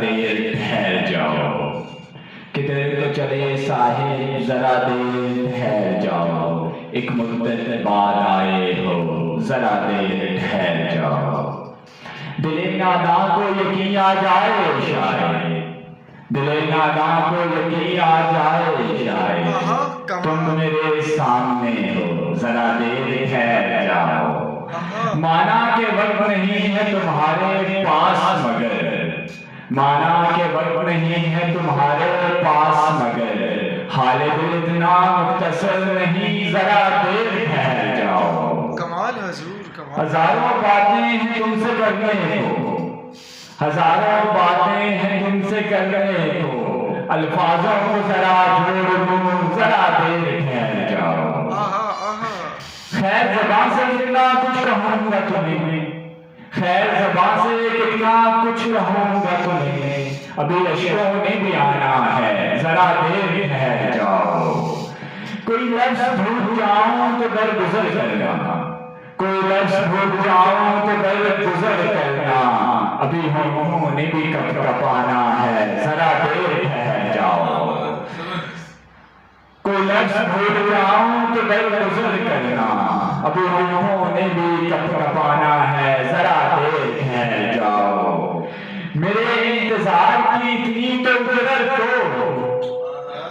دیر ٹھہر جاؤ، کدھر تو چلے صاحب ذرا دیر ٹھہر جاؤ، ایک مدت بعد آئے ہو ذرا دیر ٹھہر جاؤ۔ دل ناداں کو یقین آ جائے شاید، دل ناداں کو یقین آ جائے شاید، تم میرے سامنے ہو ذرا دیر ٹھہر جاؤ۔ مانا کہ وقت نہیں ہے تمہارے پاس مگر، مانا کہ وقت نہیں ہے تمہارے پاس مگر، حال دل اتنا مختصر نہیں ذرا دیر ٹھہر جاؤ۔ کمال حضور کمال۔ ہزاروں باتیں ہیں تم سے کرنے کو، ہزاروں باتیں ہیں تم سے کرنے کو، الفاظوں کو ذرا جوڑ لوں ذرا دیر ٹھہر جاؤ۔ خیر زبان سے کتنا کچھ کہوں گا تمہیں، خیر زبان سے کتنا کچھ کہوں گا تمہیں، ابھی اشکوں میں بھی آنا ہے ذرا دیر ٹھہر جاؤ۔ کوئی لفظ بھول جاؤں تو درگزر کرنا، کوئی لفظ بھول جاؤں تو درگزر کرنا، ابھی ہونہوں نے بھی کپ کپانا ہے ذرا دیر ٹھہر جاؤ۔ کوئی لفظ بھول جاؤں تو درگزر کرنا، ابھی ہونہوں نے بھی کپ کپانا ہے ذرا دیر ٹھہر جاؤ۔ میرے انتظار کی اتنی تو قدر تو،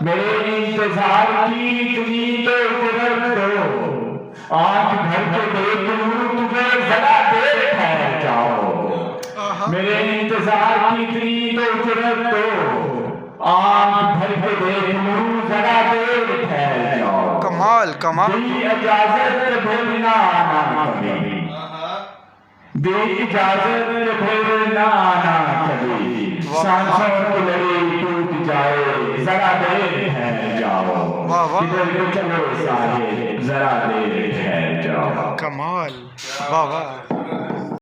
میرے انتظار کی اتنی تو قدر تو، آنکھ بھر کے دیکھ لوں تمہیں ذرا دیر ٹھہر جاؤ۔ میرے انتظار کی اتنی تو قدر تو، آنکھ بھر کے دیکھ لوں ذرا دیر ٹھہر جاؤ۔ کمال کمال۔ دی اجازت پھر نہ آنا کبھی، دی اجازت پھر نہ آنا کبھی، سانسوں کی لڑی ٹوٹ جائے ذرا دیر ٹھہر جاؤ۔ کدھر کو چلو صاحب ذرا دیر ٹھہر جاؤ۔ کمال واہ واہ۔